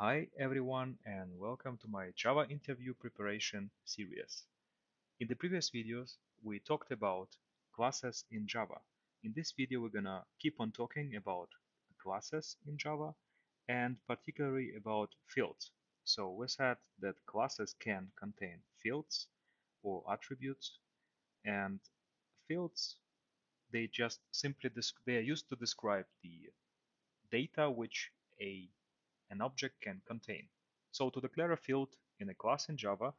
Hi everyone and welcome to my Java interview preparation series. In the previous videos, we talked about classes in Java. In this video, we're gonna keep on talking about classes in Java and particularly about fields. So we said that classes can contain fields or attributes, and fields they just simply they are used to describe the data which an object can contain. So to declare a field in a class in Java,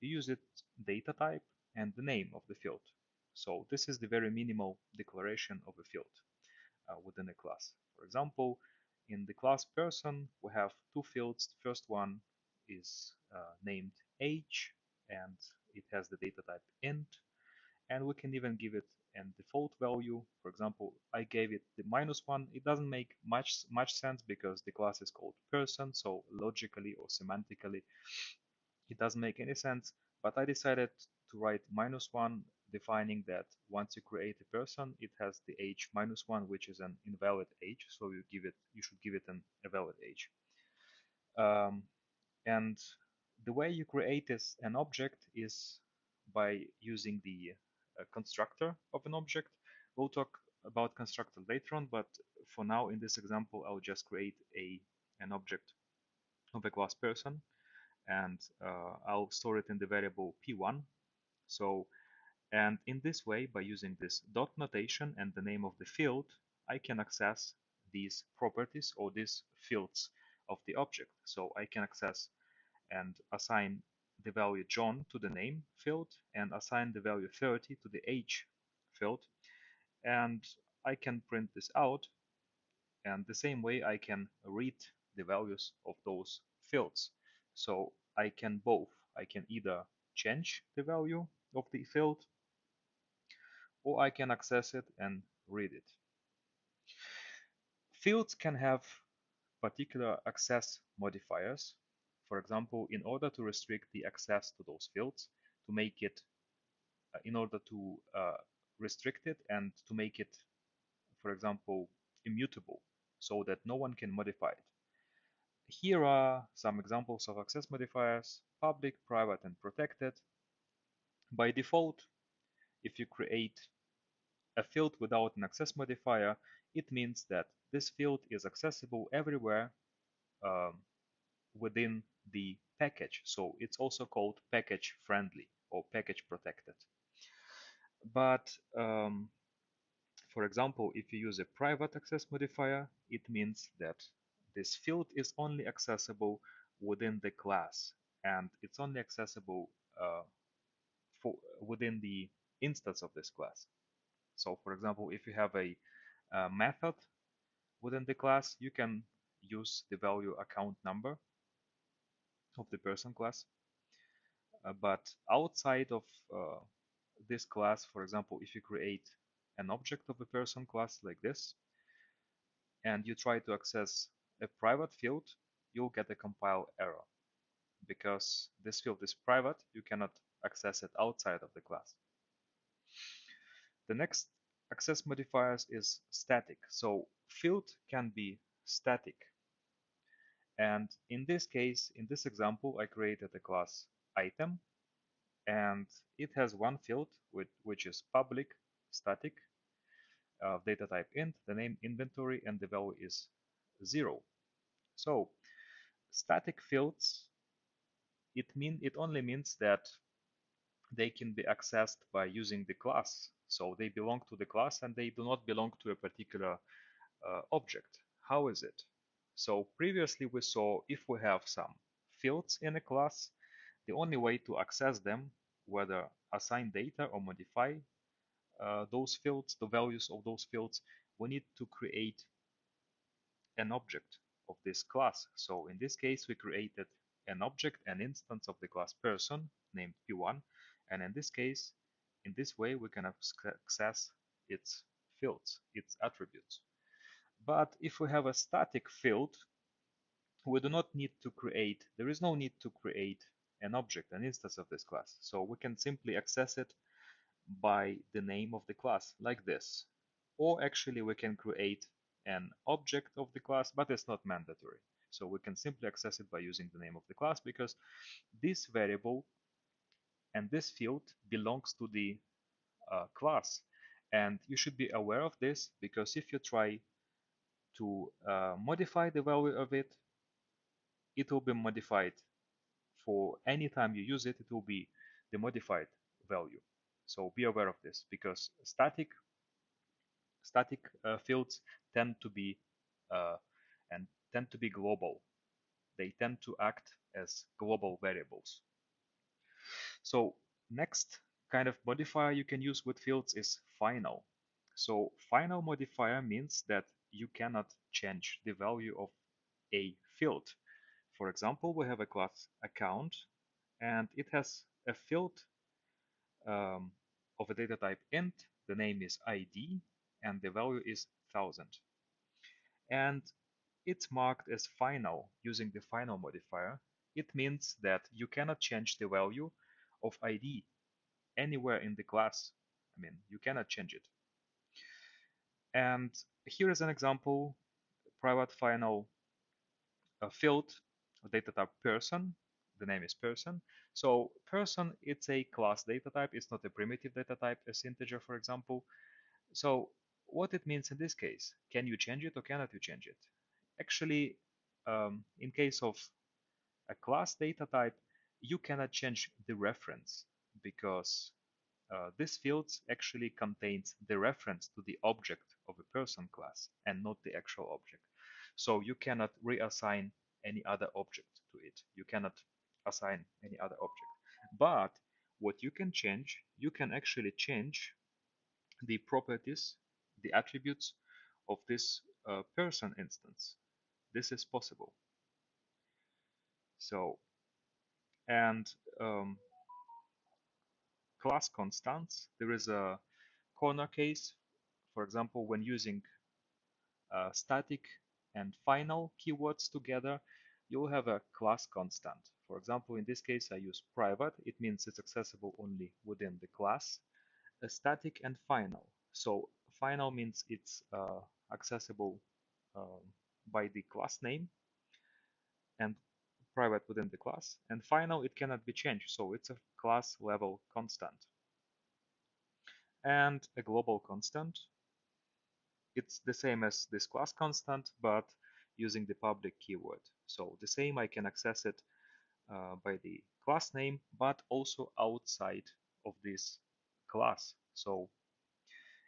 you use its data type and the name of the field. So this is the very minimal declaration of a field within a class. For example, in the class person, we have two fields. The first one is named age, and it has the data type int, and we can even give it a default value. For example, I gave it the -1. It doesn't make much sense because the class is called person, so logically or semantically it doesn't make any sense. But I decided to write -1, defining that once you create a person, it has the age -1, which is an invalid age. So you should give it a valid age. Um, and the way you create an object is by using the constructor of an object. We'll talk about constructor later on, but for now, in this example, I'll just create an object of a class person, and I'll store it in the variable p1. So, and in this way, by using this dot notation and the name of the field, I can access these properties or these fields of the object. So I can access and assign the value John to the name field and assign the value 30 to the age field. And I can print this out, and the same way I can read the values of those fields. So I can both. I can either change the value of the field or I can access it and read it. Fields can have particular access modifiers. For example, in order to restrict the access to those fields, to make it, in order to restrict it and to make it, for example, immutable, so that no one can modify it. Here are some examples of access modifiers: public, private, and protected. By default, if you create a field without an access modifier, it means that this field is accessible everywhere um, within the package. So it's also called package friendly or package protected. But for example, if you use a private access modifier, it means that this field is only accessible within the class, and it's only accessible within the instance of this class. So for example, if you have a method within the class, you can use the value account number of the person class. But outside of this class, for example, if you create an object of a person class like this, and you try to access a private field, you'll get a compile error. Because this field is private, you cannot access it outside of the class. The next access modifiers is static. So field can be static. And in this case, in this example, I created a class item, and it has one field which is public static, data type int, the name inventory, and the value is 0. So static fields, it only means that they can be accessed by using the class. So they belong to the class and they do not belong to a particular object. How is it? So previously we saw if we have some fields in a class, the only way to access them, whether assign data or modify those fields, the values of those fields, we need to create an object of this class. So in this case, we created an object, an instance of the class person named p1. And in this case, in this way, we can access its fields, its attributes. But if we have a static field, we do not need to create, there is no need to create an object, an instance of this class. So we can simply access it by the name of the class, like this. Or actually we can create an object of the class, but it's not mandatory. So we can simply access it by using the name of the class, because this variable and this field belongs to the class. And you should be aware of this, because if you try to modify the value of it, it will be modified. For any time you use it, it will be the modified value. So be aware of this, because static fields tend to be uh, and tend to be global. They tend to act as global variables. So next kind of modifier you can use with fields is final. So final modifier means that you cannot change the value of a field. For example, we have a class account, and it has a field um, of a data type int. The name is ID, and the value is 1000. And it's marked as final using the final modifier. It means that you cannot change the value of ID anywhere in the class. I mean, you cannot change it. And here is an example: private final field of data type person. The name is person. So person, it's a class data type. It's not a primitive data type as integer, for example. So what it means in this case: can you change it or cannot you change it? Actually, in case of a class data type, you cannot change the reference, because this field actually contains the reference to the object of a person class and not the actual object. So you cannot reassign any other object to it. You cannot assign any other object. But what you can change, you can actually change the properties, the attributes of this person instance. This is possible. So, and class constants, there is a corner case. For example, when using static and final keywords together, you'll have a class constant. For example, in this case, I use private. It means it's accessible only within the class. A static and final. So final means it's accessible um, by the class name, and private within the class. And final, it cannot be changed. So it's a class level constant. And a global constant, it's the same as this class constant, but using the public keyword. So the same, I can access it by the class name, but also outside of this class. So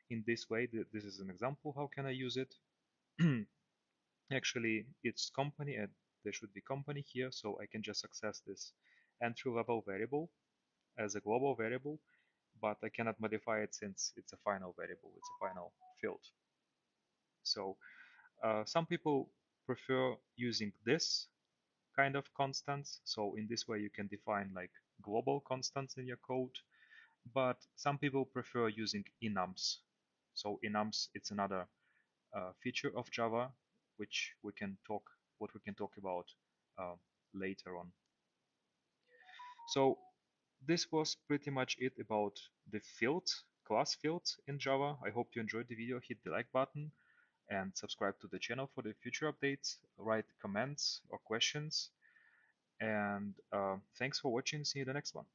in this way, this is an example. How can I use it? Actually, it's company, and there should be company here, so I can just access this entry level variable as a global variable, but I cannot modify it since it's a final variable, it's a final field. So some people prefer using this kind of constants. So in this way, you can define like global constants in your code, but some people prefer using enums. So enums, it's another feature of Java, which what we can talk about uh, later on. So this was pretty much it about the fields, class fields in Java. I hope you enjoyed the video. Hit the like button and subscribe to the channel for the future updates. Write comments or questions. And thanks for watching. See you in the next one.